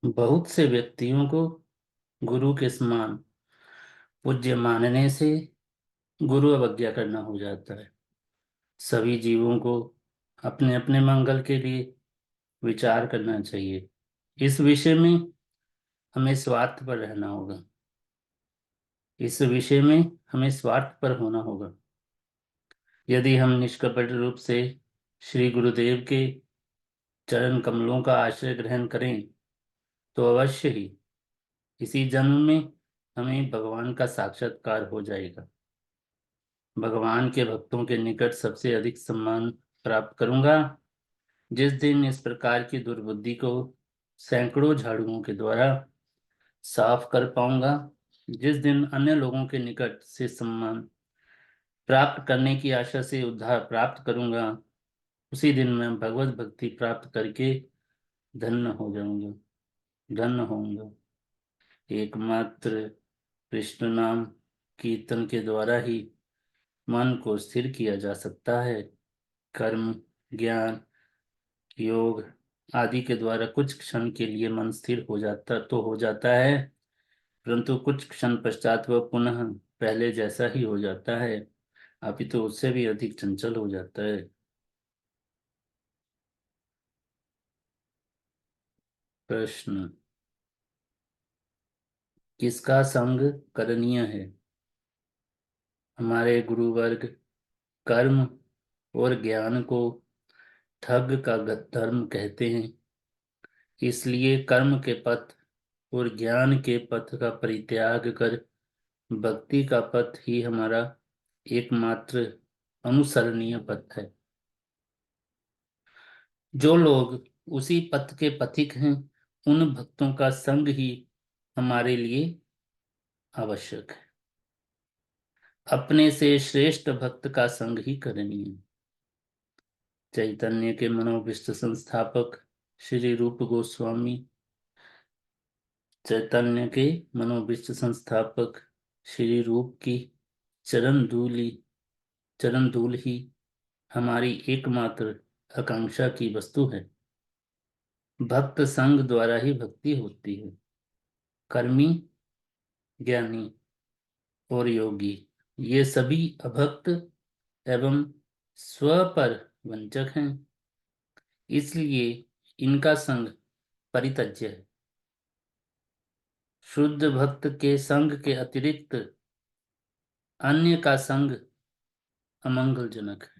बहुत से व्यक्तियों को गुरु के समान पूज्य मानने से गुरु अवज्ञा करना हो जाता है। सभी जीवों को अपने अपने मंगल के लिए विचार करना चाहिए। इस विषय में हमें स्वार्थ पर रहना होगा। इस विषय में हमें स्वार्थ पर होना होगा। यदि हम निष्कपट रूप से श्री गुरुदेव के चरण कमलों का आश्रय ग्रहण करें तो अवश्य ही इसी जन्म में हमें भगवान का साक्षात्कार हो जाएगा। भगवान के भक्तों के निकट सबसे अधिक सम्मान प्राप्त करूंगा जिस दिन इस प्रकार की दुर्बुद्धि को सैकड़ों झाड़ुओं के द्वारा साफ कर पाऊंगा। जिस दिन अन्य लोगों के निकट से सम्मान प्राप्त करने की आशा से उद्धार प्राप्त करूंगा, उसी दिन मैं भगवत भक्ति प्राप्त करके धन्य हो जाऊंगा, धन्य होऊंगा। एकमात्र कृष्ण नाम कीर्तन के द्वारा ही मन को स्थिर किया जा सकता है। कर्म, ज्ञान, योग आदि के द्वारा कुछ क्षण के लिए मन स्थिर हो जाता है, परंतु कुछ क्षण पश्चात वह पुनः पहले जैसा ही हो जाता है, अभी तो उससे भी अधिक चंचल हो जाता है। प्रश्न, किसका संग करणीय है? हमारे गुरुवर्ग कर्म और ज्ञान को ठग का धर्म कहते हैं, इसलिए कर्म के पथ और ज्ञान के पथ का परित्याग कर भक्ति का पथ ही हमारा एकमात्र अनुसरणीय पथ है। जो लोग उसी पथ के पथिक हैं, उन भक्तों का संग ही हमारे लिए आवश्यक है। अपने से श्रेष्ठ भक्त का संग ही करनी है। चैतन्य के मनोभीष्ट संस्थापक श्री रूप गोस्वामी, चैतन्य के मनोभीष्ट संस्थापक श्री रूप की चरण धूलि चरण धूल ही हमारी एकमात्र आकांक्षा की वस्तु है। भक्त संग द्वारा ही भक्ति होती है। कर्मी, ज्ञानी और योगी ये सभी अभक्त एवं स्व पर वंचक हैं, इसलिए इनका संग परित्यज्य है। शुद्ध भक्त के संग के अतिरिक्त अन्य का संग अमंगलजनक है।